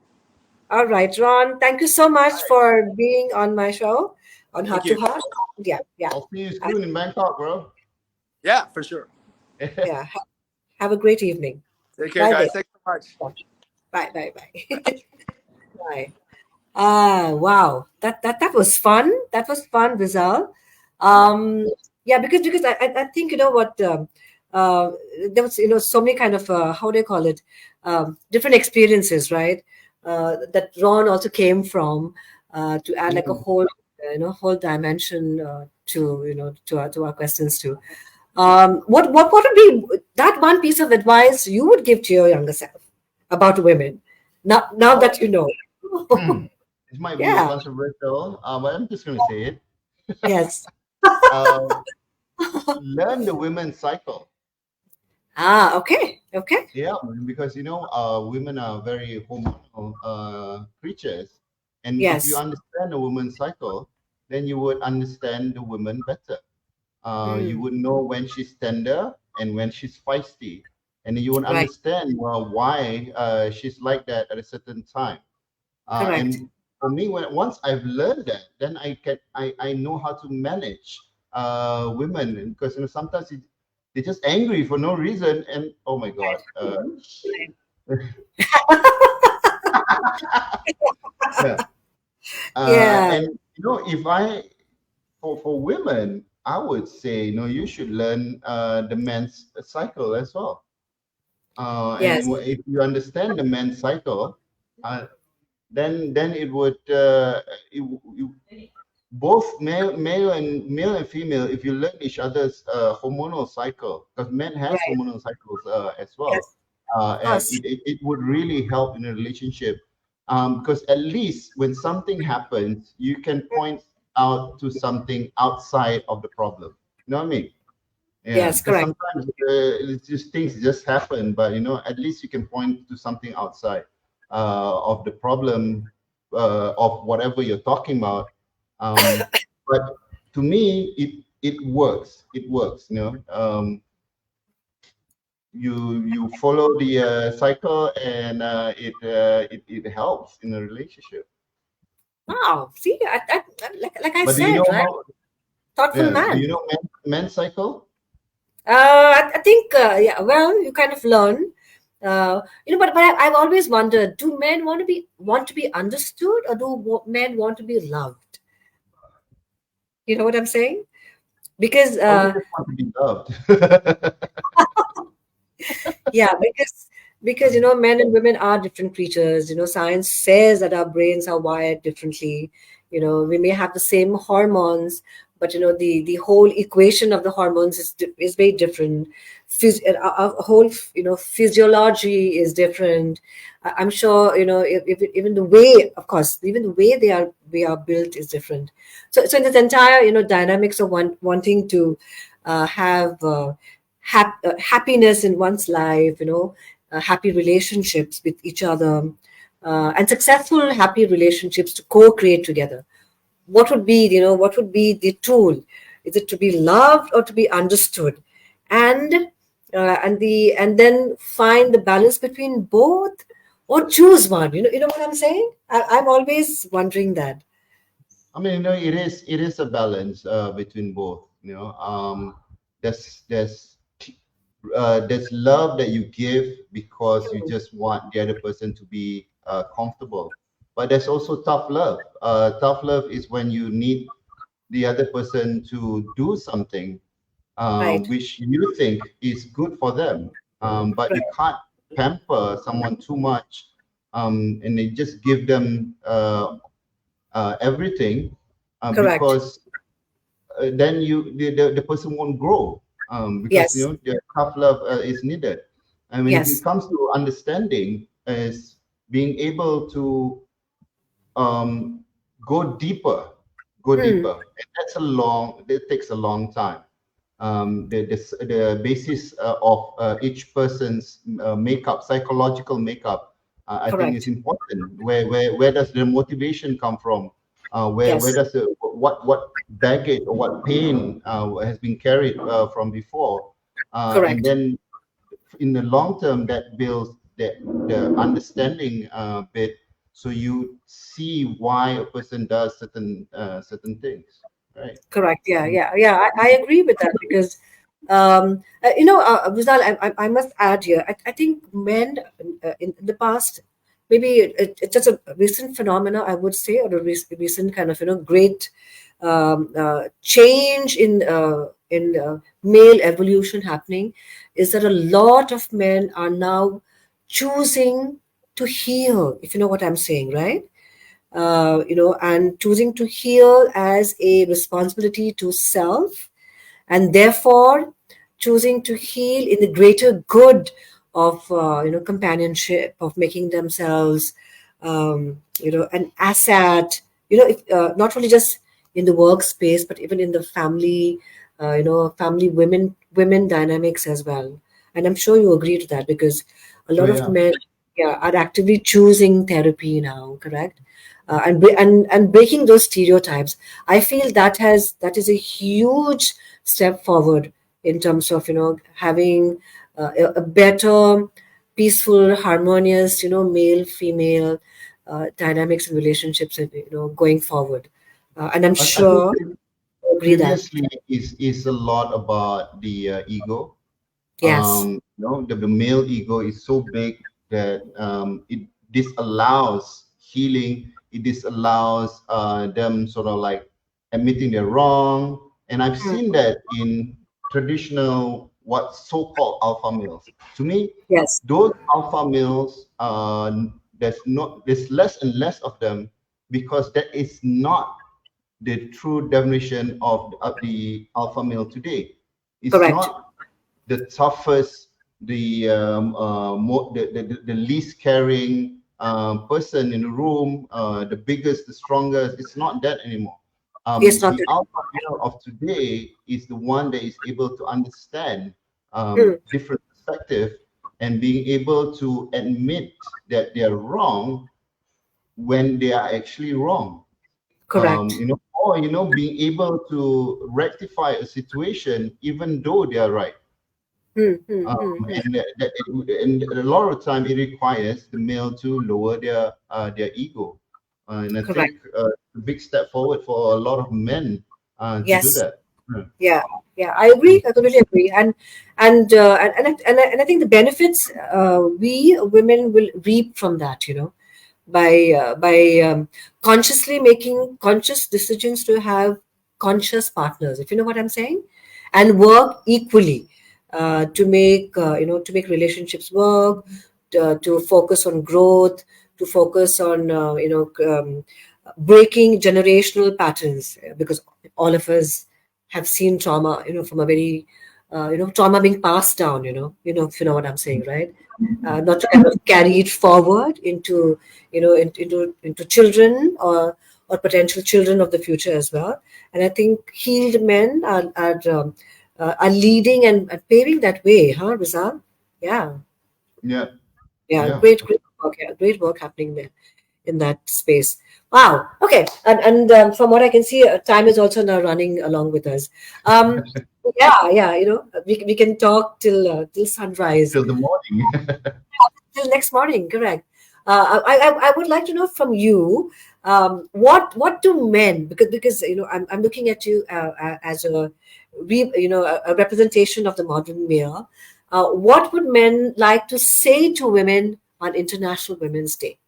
All right, Ron. Thank you so much for being on my show on Thank Heart to you. Heart. Yeah. Yeah. I'll see you Uh, soon in Bangkok, bro. Yeah, for sure. yeah. Have a great evening. Take care, Bye, babe. guys. Thanks so much. Bye. Bye. Bye. Bye. Wow. That was fun. That was fun, Rizal. Um, yeah, because I think you know what uh, there was so many kind of how do you call it different experiences, right? That Ron also came from to add like a Mm. whole whole dimension to to our questions too. What would be that one piece of advice you would give to your younger self about women? Now Oh, that you know. this might be a Yeah. controversial, but I'm just going to say it. Yes. Uh, Learn the women's cycle. Okay. Okay. Yeah, because women are very hormonal creatures, and if you Yes. understand the woman's cycle, then you would understand the woman better. You Mm, would know when she's tender and when she's feisty, and you would right. understand why she's like that at a certain time. Correct. And for me, once I've learned that, then I know how to manage women because sometimes they're just angry for no reason, and oh my god, Right. Yeah. Yeah. And if I for women, I would say you should learn the men's cycle as well. And Yes. if you understand the men's cycle, uh, then it would both male and female, if you learn each other's hormonal cycle, because men has Right. hormonal cycles as well, Yes. Of and course. it would really help in a relationship, because at least when something happens, you can point out to something outside of the problem. You know what I mean? Yeah, Yes. because Correct. sometimes it's just things just happen, but at least you can point to something outside of the problem, of whatever you're talking about. But to me, it works. It works. You follow the cycle, and it helps in a relationship. Wow. See, like I But do you said, know right? how? Thoughtful Yeah, do man. you know men's cycle? I think, yeah, well, you kind of learn, but I've always wondered, do men want to be understood, or do men want to be loved? You know what I'm saying? Because, Or we just want to be loved? yeah, because men and women are different creatures. Science says that our brains are wired differently. We may have the same hormones, but the whole equation of the hormones is very different. Our whole physiology is different. I'm sure if even the way, of course, even the way we are built is different. So in this entire dynamics of wanting to have happiness in one's life, happy relationships with each other, and successful happy relationships to co-create together. What would be the tool? Is it to be loved or to be understood? And then find the balance between both, or choose one. You know what I'm saying? I'm always wondering that. I mean, it is a balance between both. There's love that you give because you just want the other person to be comfortable, but there's also tough love. Tough love is when you need the other person to do something Right. which you think is good for them, but you Right. can't pamper someone too much, and they just give them everything, Correct. because then the person won't grow, because Yes. the tough love is needed. And when it Yes. comes to understanding, is being able to um, go deeper, Hmm. and it takes a long time. The basis of each person's makeup, psychological makeup, I think is Correct. important. Where does the motivation come from? Where Yes. does what baggage or what pain has been carried from before, and Correct. then in the long term that builds the understanding bit, so you see why a person does certain things, right? Correct. Yeah, yeah, yeah. I agree with that because, Rizal, I must add here. I think men in the past, maybe it's just a recent phenomena, I would say, or a recent kind of great change in male evolution happening, is that a lot of men are now choosing to heal. If you know what I'm saying, right? And choosing to heal as a responsibility to self, and therefore choosing to heal in the greater good of companionship, of making themselves an asset. Not only just in the workspace, but even in the family, family women dynamics as well. And I'm sure you agree to that because a Oh lot of yeah. men, yeah, are actively choosing therapy now, correct? And breaking those stereotypes. I feel that is a huge step forward in terms of having a better, peaceful, harmonious male female dynamics and relationships going forward. And I'm I think sure you agree that. previously is a lot about the ego. Yes. The male ego is so big that it disallows healing. It disallows them sort of like admitting they're wrong. And I've seen that in traditional what so-called alpha males. To me, Yes. those alpha males, there's less and less of them, because that is not the true definition of the alpha male today. It's Correct. not the toughest, the least caring person in the room, the biggest, the strongest. It's not that anymore. It's not The today. alpha male of today is the one that is able to understand Hmm. different perspective, and being able to admit that they are wrong when they are actually wrong. Correct. Or being able to rectify a situation even though they are right. Hmm. Hmm. Hmm. Hmm. And a lot of time it requires the male to lower their ego, and I Correct. think a big step forward for a lot of men to do Yes. that. Yeah. Yeah. I agree. I completely agree. And I think the benefits we women will reap from that. By consciously making conscious decisions to have conscious partners, if you know what I'm saying, and work equally to make relationships work, to focus on growth, to focus on breaking generational patterns, because all of us have seen trauma, from a very trauma being passed down, if you know what I'm saying, right? Not to kind of carry it forward into children, or potential children of the future as well. And I think healed men are leading and paving that way, huh, Rizal? Yeah, Yeah, yeah, yeah. great work, yeah, great work happening there in that space. Wow. Okay. And from what I can see, time is also now running along with us. Um, yeah, yeah. We can talk till sunrise, Till the morning. till next morning. Correct. I would like to know from you, what do men, because I'm looking at you as a representation of the modern male. What would men like to say to women on International Women's Day?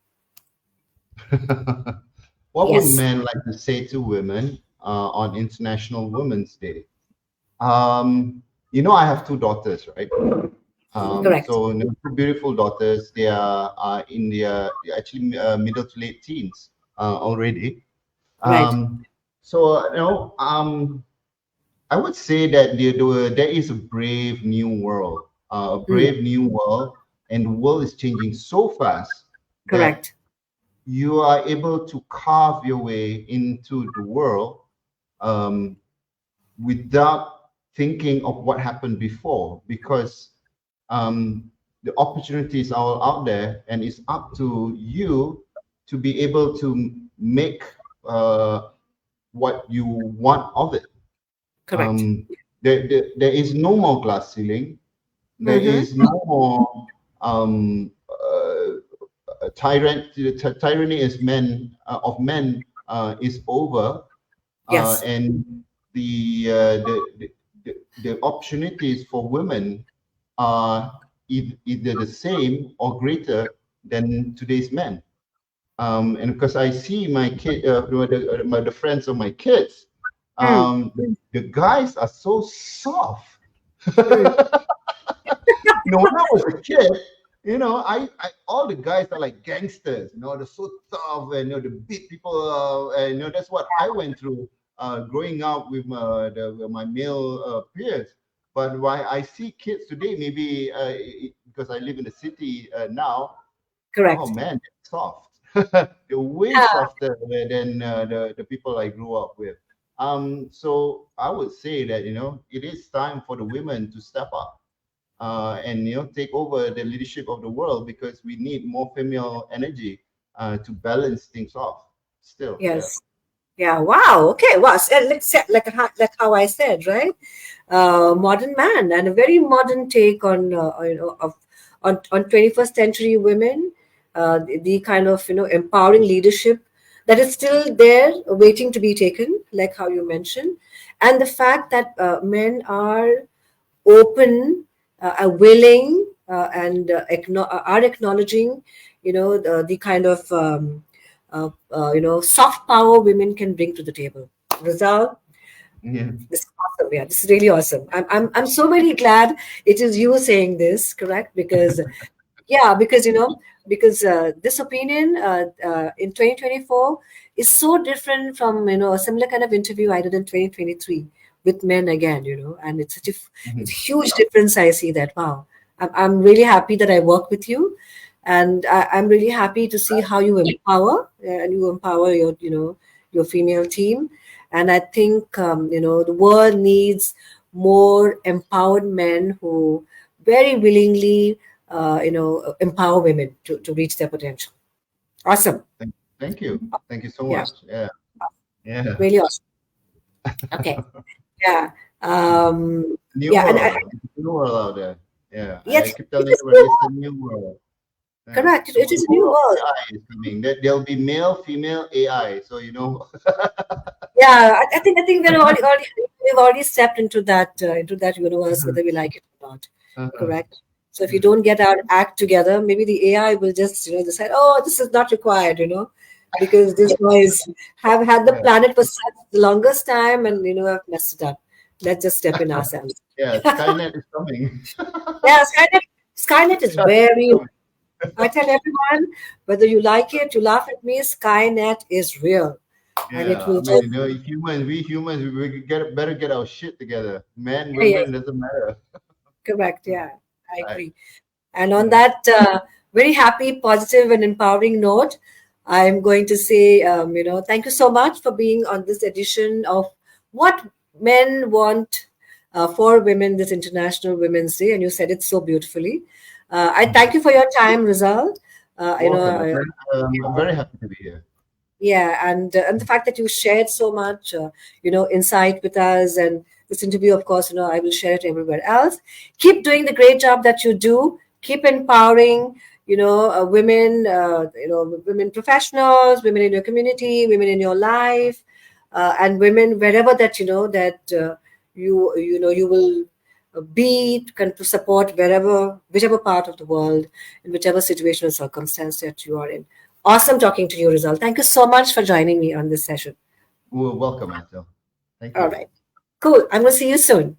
What would Yes. men like to say to women on International Women's Day? Um, I have two daughters, right? Correct. So two beautiful daughters. They are in their actually middle to late teens already. Right. So I would say that there is a brave new world, Mm, and the world is changing so fast that correct. you are able to carve your way into the world um, without thinking of what happened before, because the opportunities are all out there, and it's up to you to be able to make what you want of it. Correct. Um, there is no more glass ceiling. There Mm-hmm. is no more tyranny as men of men is over, Yes. and the, uh, the, the the opportunities for women are either the same or greater than today's men. And because I see my kid, the friends of my kids, Mm, the guys are so soft. mm. When I was a kid, I all the guys are like gangsters. They're so tough, and they beat people. And that's what I went through growing up with my male peers. But why I see kids today, maybe because I live in the city now. Oh Correct. man, they're soft. They're way Ah, softer than the people I grew up with. So I would say that it is time for the women to step up and take over the leadership of the world, because we need more female energy to balance things off. Still, yeah. yes. Yeah. Wow. Okay. Wow. So, like how I said, right? Modern man, and a very modern take on on 21st century women. The kind of empowering leadership that is still there, waiting to be taken, like how you mentioned, and the fact that men are open, are willing, and are acknowledging, the kind of soft power women can bring to the table. Rizal, Yeah. this is awesome. Yeah, this is really awesome. I'm so very glad it is you saying this, correct? Because yeah, because this opinion in 2024 is so different from a similar kind of interview I did in 2023 with men again, and it's such it's a Mhm. huge difference. I see that. Wow, I'm really happy that I work with you, and I'm really happy to see how you empower and you empower your female team, and I think the world needs more empowered men who very willingly empower women to reach their potential. Awesome. Thank you. Thank you so Yeah, much. Yeah. Yeah. really awesome. Okay. Yeah. Um, New yeah, and world. It's a new world out there. Yeah. yes, I keep it telling is everybody it's new. a new world. Yeah. Correct. The It is a new world of world. AI is coming. There'll be male, female AI. So Yeah, I think we've already stepped into that universe, whether we like it or not. uh, Correct. So if you don't get our act together, maybe the AI will just decide, oh, this is not required, because these guys have had the yeah. planet for such the longest time, and have messed it up. Let's just step in ourselves. Yeah. Skynet is coming. Yeah, Skynet is Skynet is very. coming. I tell everyone, whether you like it, you laugh at me. Skynet is real, and it Yeah. will I mean, just. we humans, better get our shit together. Men, Yeah, yeah, women, doesn't matter. correct. Yeah, I Right. agree. And on Yeah. that very happy, positive, and empowering note, I'm going to say, thank you so much for being on this edition of What Men Want for Women, this International Women's Day. And you said it so beautifully. I thank Mhm. you for your time, Rizal. Welcome, my friend. I'm very happy to be here. Yeah, and the fact that you shared so much, insight with us, and this interview, of course, I will share it everywhere else. Keep doing the great job that you do. Keep empowering, women, women professionals, women in your community, women in your life, and women wherever that you will be to support whichever part of the world, in whichever situation or circumstance that you are in. Awesome talking to you, Rizal. Thank you so much for joining me on this session. Well, welcome, Ethel. Thank All you. right. Cool. I'm going to see you soon.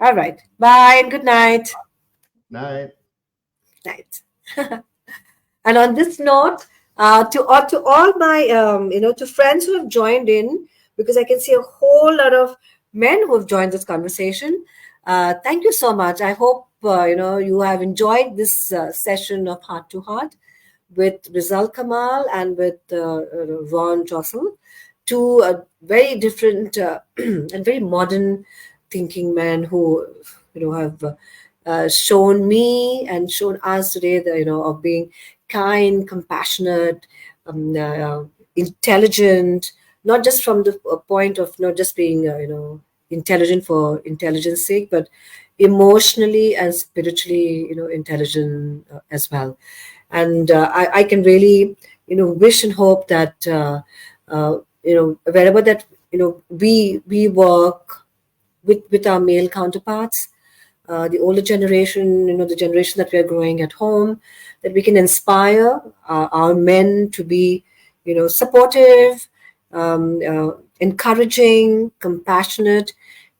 All right. Bye and good night. Night. Night. And on this note, to all my to friends who have joined in, because I can see a whole lot of men who have joined this conversation. Thank you so much. I hope you have enjoyed this session of Heart to Heart with RIZAL Kamal and with Ron Josol, two very different and very modern thinking men who have shown me and shown us today that of being kind, compassionate, intelligent, not just from the point of not just being intelligent for intelligence sake, but emotionally and spiritually intelligent as well. And I can really wish and hope that wherever that we work with our male counterparts, the older generation, the generation that we are growing at home, that we can inspire our men to be, supportive, encouraging, compassionate,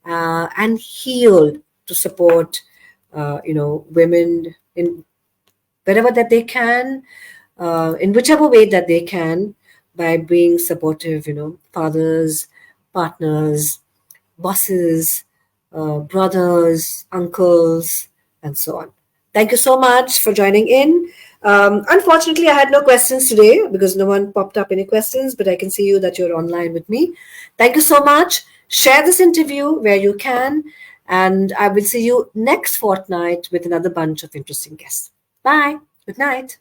and healed to support, women in wherever that they can, in whichever way that they can, by being supportive, fathers, partners, bosses, brothers, uncles, and so on. Thank you so much for joining in. Unfortunately, I had no questions today because no one popped up any questions, but I can see you that you're online with me. Thank you so much. Share this interview where you can, and I will see you next fortnight with another bunch of interesting guests. Bye. Good night.